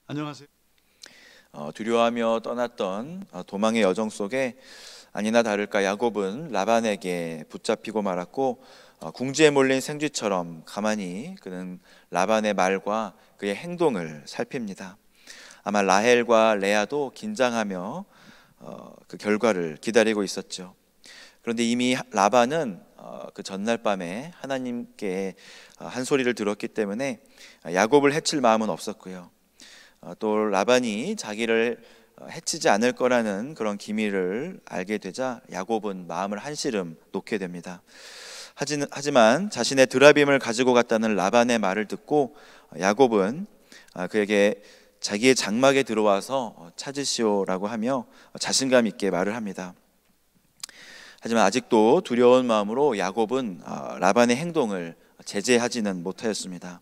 안녕하세요. 두려워하며 떠났던 도망의 여정 속에 아니나 다를까 야곱은 라반에게 붙잡히고 말았고, 궁지에 몰린 생쥐처럼 가만히 그는 라반의 말과 그의 행동을 살핍니다. 아마 라헬과 레아도 긴장하며 그 결과를 기다리고 있었죠. 그런데 이미 라반은 그 전날 밤에 하나님께 한 소리를 들었기 때문에 야곱을 해칠 마음은 없었고요. 또 라반이 자기를 해치지 않을 거라는 그런 기미를 알게 되자 야곱은 마음을 한시름 놓게 됩니다. 하지만 자신의 드라빔을 가지고 갔다는 라반의 말을 듣고 야곱은 그에게 자기의 장막에 들어와서 찾으시오라고 하며 자신감 있게 말을 합니다. 하지만 아직도 두려운 마음으로 야곱은 라반의 행동을 제재하지는 못하였습니다.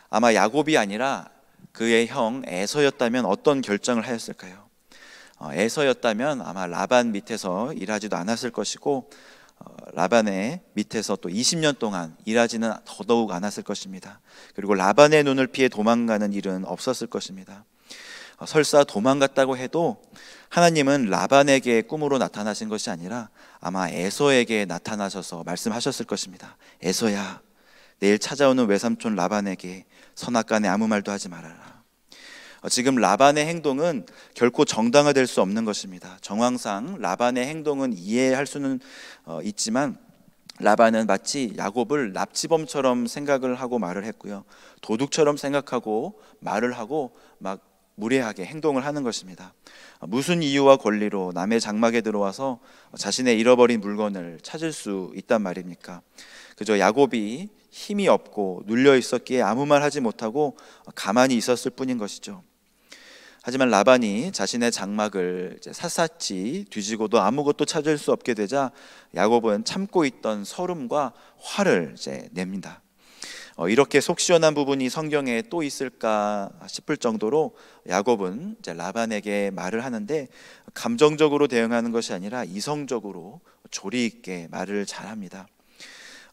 아마 야곱이 아니라 그의 형 에서였다면 어떤 결정을 하였을까요? 에서였다면 아마 라반 밑에서 일하지도 않았을 것이고, 라반의 밑에서 또 20년 동안 일하지는 더더욱 않았을 것입니다. 그리고 라반의 눈을 피해 도망가는 일은 없었을 것입니다. 설사 도망갔다고 해도 하나님은 라반에게 꿈으로 나타나신 것이 아니라 아마 에서에게 나타나셔서 말씀하셨을 것입니다. 에서야, 내일 찾아오는 외삼촌 라반에게 선악간에 아무 말도 하지 말아라. 지금 라반의 행동은 결코 정당화될 수 없는 것입니다. 정황상 라반의 행동은 이해할 수는 있지만 라반은 마치 야곱을 납치범처럼 생각을 하고 말을 했고요, 도둑처럼 생각하고 말을 하고 막 무례하게 행동을 하는 것입니다. 무슨 이유와 권리로 남의 장막에 들어와서 자신의 잃어버린 물건을 찾을 수 있단 말입니까? 그저 야곱이 힘이 없고 눌려 있었기에 아무 말 하지 못하고 가만히 있었을 뿐인 것이죠. 하지만 라반이 자신의 장막을 샅샅이 뒤지고도 아무것도 찾을 수 없게 되자 야곱은 참고 있던 서름과 화를 냅니다. 이렇게 속 시원한 부분이 성경에 또 있을까 싶을 정도로 야곱은 라반에게 말을 하는데 감정적으로 대응하는 것이 아니라 이성적으로 조리 있게 말을 잘합니다.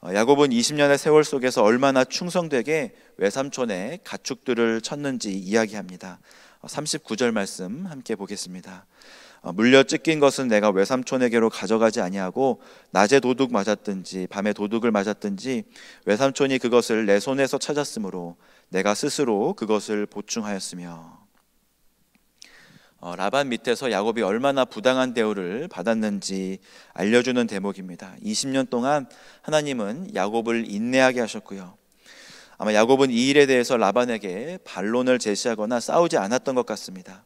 야곱은 20년의 세월 속에서 얼마나 충성되게 외삼촌의 가축들을 쳤는지 이야기합니다. 39절 말씀 함께 보겠습니다. 물려 찢긴 것은 내가 외삼촌에게로 가져가지 아니하고 낮에 도둑 맞았든지 밤에 도둑을 맞았든지 외삼촌이 그것을 내 손에서 찾았으므로 내가 스스로 그것을 보충하였으며. 라반 밑에서 야곱이 얼마나 부당한 대우를 받았는지 알려주는 대목입니다. 20년 동안 하나님은 야곱을 인내하게 하셨고요, 아마 야곱은 이 일에 대해서 라반에게 반론을 제시하거나 싸우지 않았던 것 같습니다.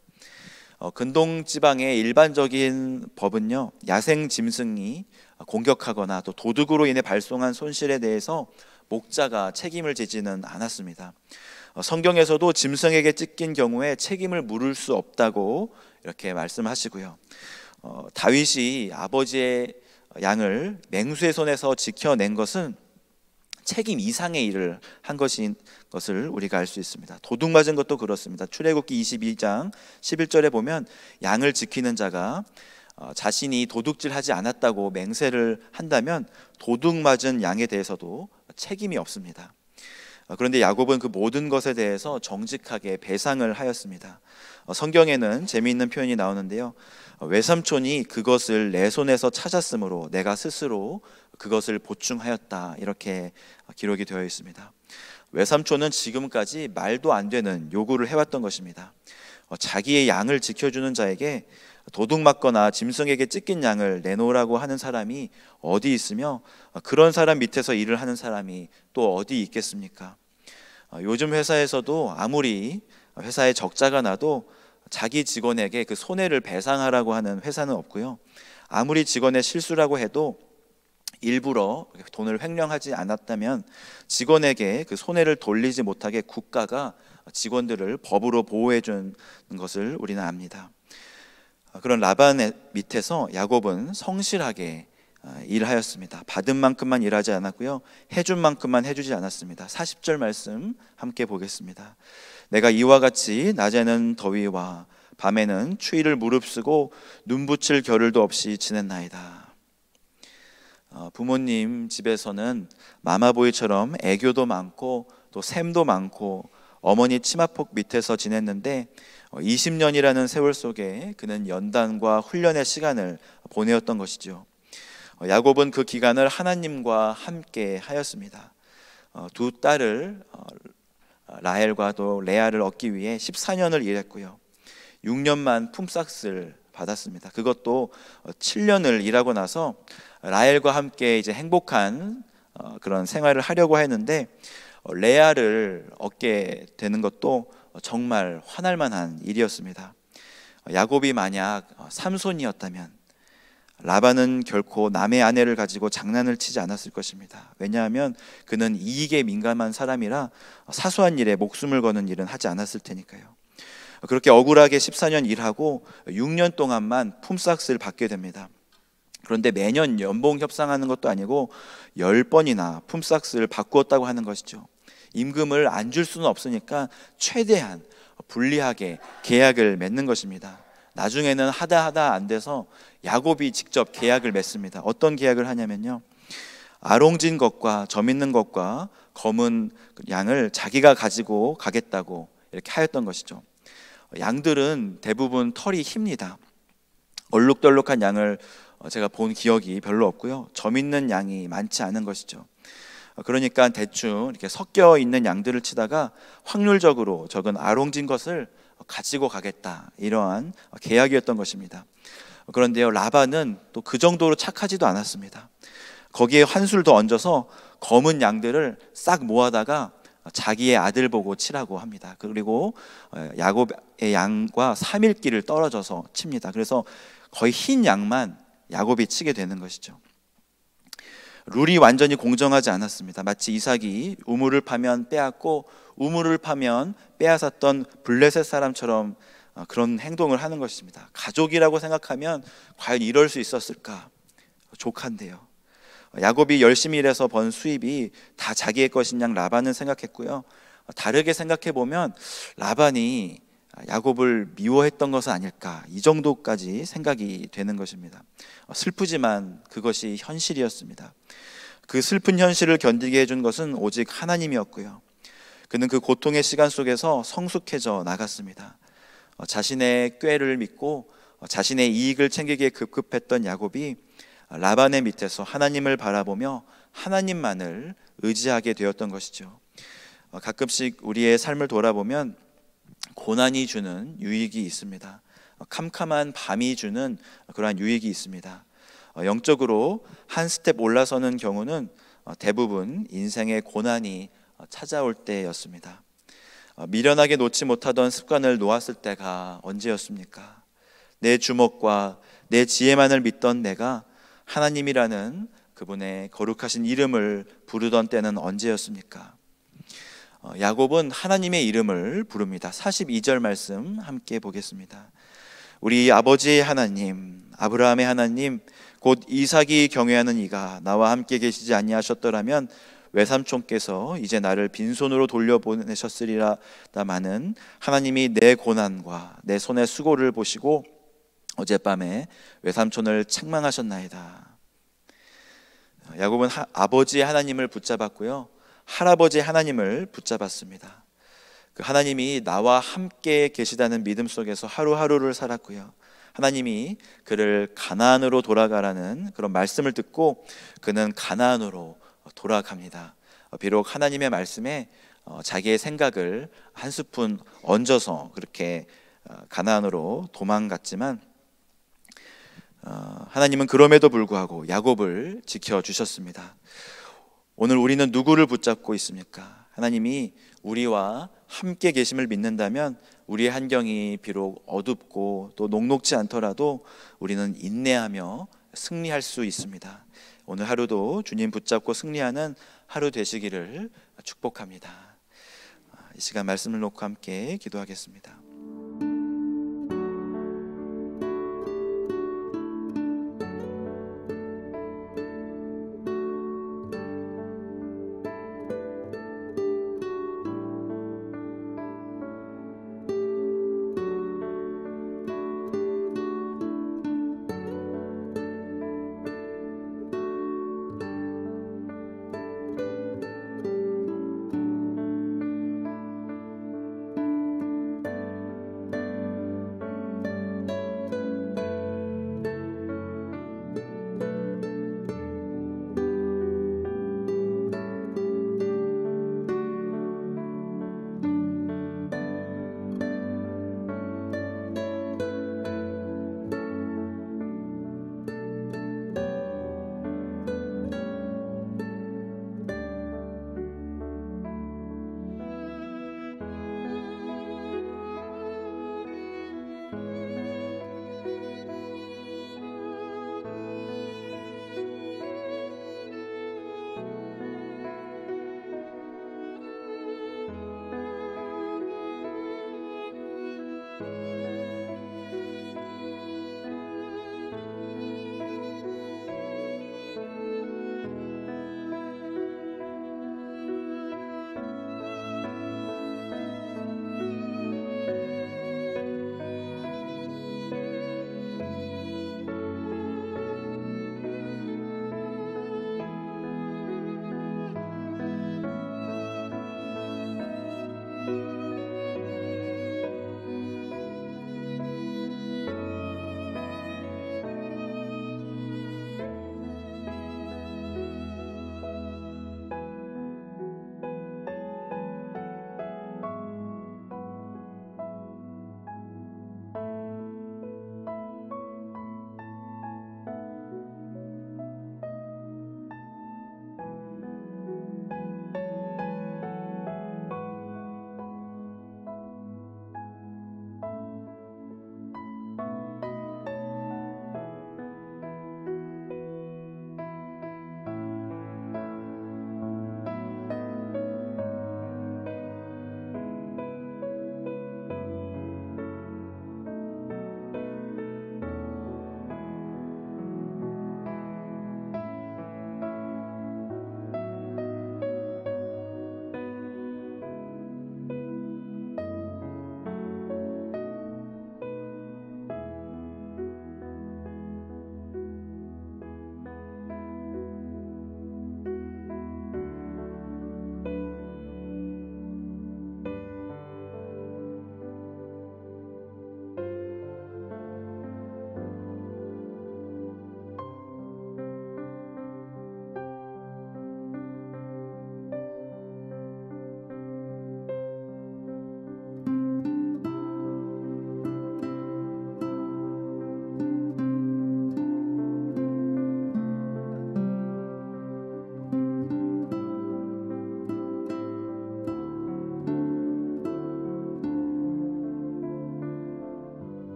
근동 지방의 일반적인 법은요, 야생 짐승이 공격하거나 또 도둑으로 인해 발생한 손실에 대해서 목자가 책임을 지지는 않았습니다. 성경에서도 짐승에게 찢긴 경우에 책임을 물을 수 없다고 이렇게 말씀하시고요, 다윗이 아버지의 양을 맹수의 손에서 지켜낸 것은 책임 이상의 일을 한 것인 것을 우리가 알 수 있습니다. 도둑 맞은 것도 그렇습니다. 출애굽기 22장 11절에 보면 양을 지키는 자가 자신이 도둑질하지 않았다고 맹세를 한다면 도둑 맞은 양에 대해서도 책임이 없습니다. 그런데 야곱은 그 모든 것에 대해서 정직하게 배상을 하였습니다. 성경에는 재미있는 표현이 나오는데요, 외삼촌이 그것을 내 손에서 찾았으므로 내가 스스로 그것을 보충하였다, 이렇게 기록이 되어 있습니다. 외삼촌은 지금까지 말도 안 되는 요구를 해왔던 것입니다. 자기의 양을 지켜주는 자에게 도둑 맞거나 짐승에게 찢긴 양을 내놓으라고 하는 사람이 어디 있으며 그런 사람 밑에서 일을 하는 사람이 또 어디 있겠습니까? 요즘 회사에서도 아무리 회사에 적자가 나도 자기 직원에게 그 손해를 배상하라고 하는 회사는 없고요, 아무리 직원의 실수라고 해도 일부러 돈을 횡령하지 않았다면 직원에게 그 손해를 돌리지 못하게 국가가 직원들을 법으로 보호해 주는 것을 우리는 압니다. 그런 라반의 밑에서 야곱은 성실하게 일하였습니다. 받은 만큼만 일하지 않았고요, 해준 만큼만 해주지 않았습니다. 40절 말씀 함께 보겠습니다. 내가 이와 같이 낮에는 더위와 밤에는 추위를 무릅쓰고 눈 붙일 겨를도 없이 지냈나이다. 부모님 집에서는 마마보이처럼 애교도 많고 또 샘도 많고 어머니 치마폭 밑에서 지냈는데 20년이라는 세월 속에 그는 연단과 훈련의 시간을 보내었던 것이죠. 야곱은 그 기간을 하나님과 함께 하였습니다. 두 딸을 라헬과 또 레아를 얻기 위해 14년을 일했고요. 6년만 품삯을 받았습니다. 그것도 7년을 일하고 나서 라헬과 함께 이제 행복한 그런 생활을 하려고 했는데 레아를 얻게 되는 것도 정말 화날 만한 일이었습니다. 야곱이 만약 삼손이었다면 라반은 결코 남의 아내를 가지고 장난을 치지 않았을 것입니다. 왜냐하면 그는 이익에 민감한 사람이라 사소한 일에 목숨을 거는 일은 하지 않았을 테니까요. 그렇게 억울하게 14년 일하고 6년 동안만 품삯을 받게 됩니다. 그런데 매년 연봉 협상하는 것도 아니고 10번이나 품삯을 바꾸었다고 하는 것이죠. 임금을 안 줄 수는 없으니까 최대한 불리하게 계약을 맺는 것입니다. 나중에는 하다 안 돼서 야곱이 직접 계약을 맺습니다. 어떤 계약을 하냐면요, 아롱진 것과 점 있는 것과 검은 양을 자기가 가지고 가겠다고 이렇게 하였던 것이죠. 양들은 대부분 털이 힙니다. 얼룩덜룩한 양을 제가 본 기억이 별로 없고요, 점 있는 양이 많지 않은 것이죠. 그러니까 대충 이렇게 섞여 있는 양들을 치다가 확률적으로 적은 아롱진 것을 가지고 가겠다, 이러한 계약이었던 것입니다. 그런데요, 라반은 또 그 정도로 착하지도 않았습니다. 거기에 한술 더 얹어서 검은 양들을 싹 모아다가 자기의 아들 보고 치라고 합니다. 그리고 야곱의 양과 3일길을 떨어져서 칩니다. 그래서 거의 흰 양만 야곱이 치게 되는 것이죠. 룰이 완전히 공정하지 않았습니다. 마치 이삭이 우물을 파면 빼앗고 우물을 파면 빼앗았던 블레셋 사람처럼 그런 행동을 하는 것입니다. 가족이라고 생각하면 과연 이럴 수 있었을까? 족한데요. 야곱이 열심히 일해서 번 수입이 다 자기의 것인 양 라반은 생각했고요, 다르게 생각해 보면 라반이 야곱을 미워했던 것은 아닐까, 이 정도까지 생각이 되는 것입니다. 슬프지만 그것이 현실이었습니다. 그 슬픈 현실을 견디게 해준 것은 오직 하나님이었고요, 그는 그 고통의 시간 속에서 성숙해져 나갔습니다. 자신의 꾀를 믿고 자신의 이익을 챙기기에 급급했던 야곱이 라반의 밑에서 하나님을 바라보며 하나님만을 의지하게 되었던 것이죠. 가끔씩 우리의 삶을 돌아보면 고난이 주는 유익이 있습니다. 캄캄한 밤이 주는 그러한 유익이 있습니다. 영적으로 한 스텝 올라서는 경우는 대부분 인생의 고난이 찾아올 때였습니다. 미련하게 놓지 못하던 습관을 놓았을 때가 언제였습니까? 내 주먹과 내 지혜만을 믿던 내가 하나님이라는 그분의 거룩하신 이름을 부르던 때는 언제였습니까? 야곱은 하나님의 이름을 부릅니다. 42절 말씀 함께 보겠습니다. 우리 아버지의 하나님, 아브라함의 하나님, 곧 이삭이 경외하는 이가 나와 함께 계시지 아니하셨더라면 외삼촌께서 이제 나를 빈손으로 돌려보내셨으리라다마는 하나님이 내 고난과 내 손의 수고를 보시고 어젯밤에 외삼촌을 책망하셨나이다. 야곱은 아버지의 하나님을 붙잡았고요, 할아버지의 하나님을 붙잡았습니다. 그 하나님이 나와 함께 계시다는 믿음 속에서 하루하루를 살았고요, 하나님이 그를 가나안으로 돌아가라는 그런 말씀을 듣고 그는 가나안으로 돌아갑니다. 비록 하나님의 말씀에 자기의 생각을 한 스푼 얹어서 그렇게 가나안으로 도망갔지만 하나님은 그럼에도 불구하고 야곱을 지켜주셨습니다. 오늘 우리는 누구를 붙잡고 있습니까? 하나님이 우리와 함께 계심을 믿는다면 우리의 환경이 비록 어둡고 또 녹록지 않더라도 우리는 인내하며 승리할 수 있습니다. 오늘 하루도 주님 붙잡고 승리하는 하루 되시기를 축복합니다. 이 시간 말씀을 놓고 함께 기도하겠습니다.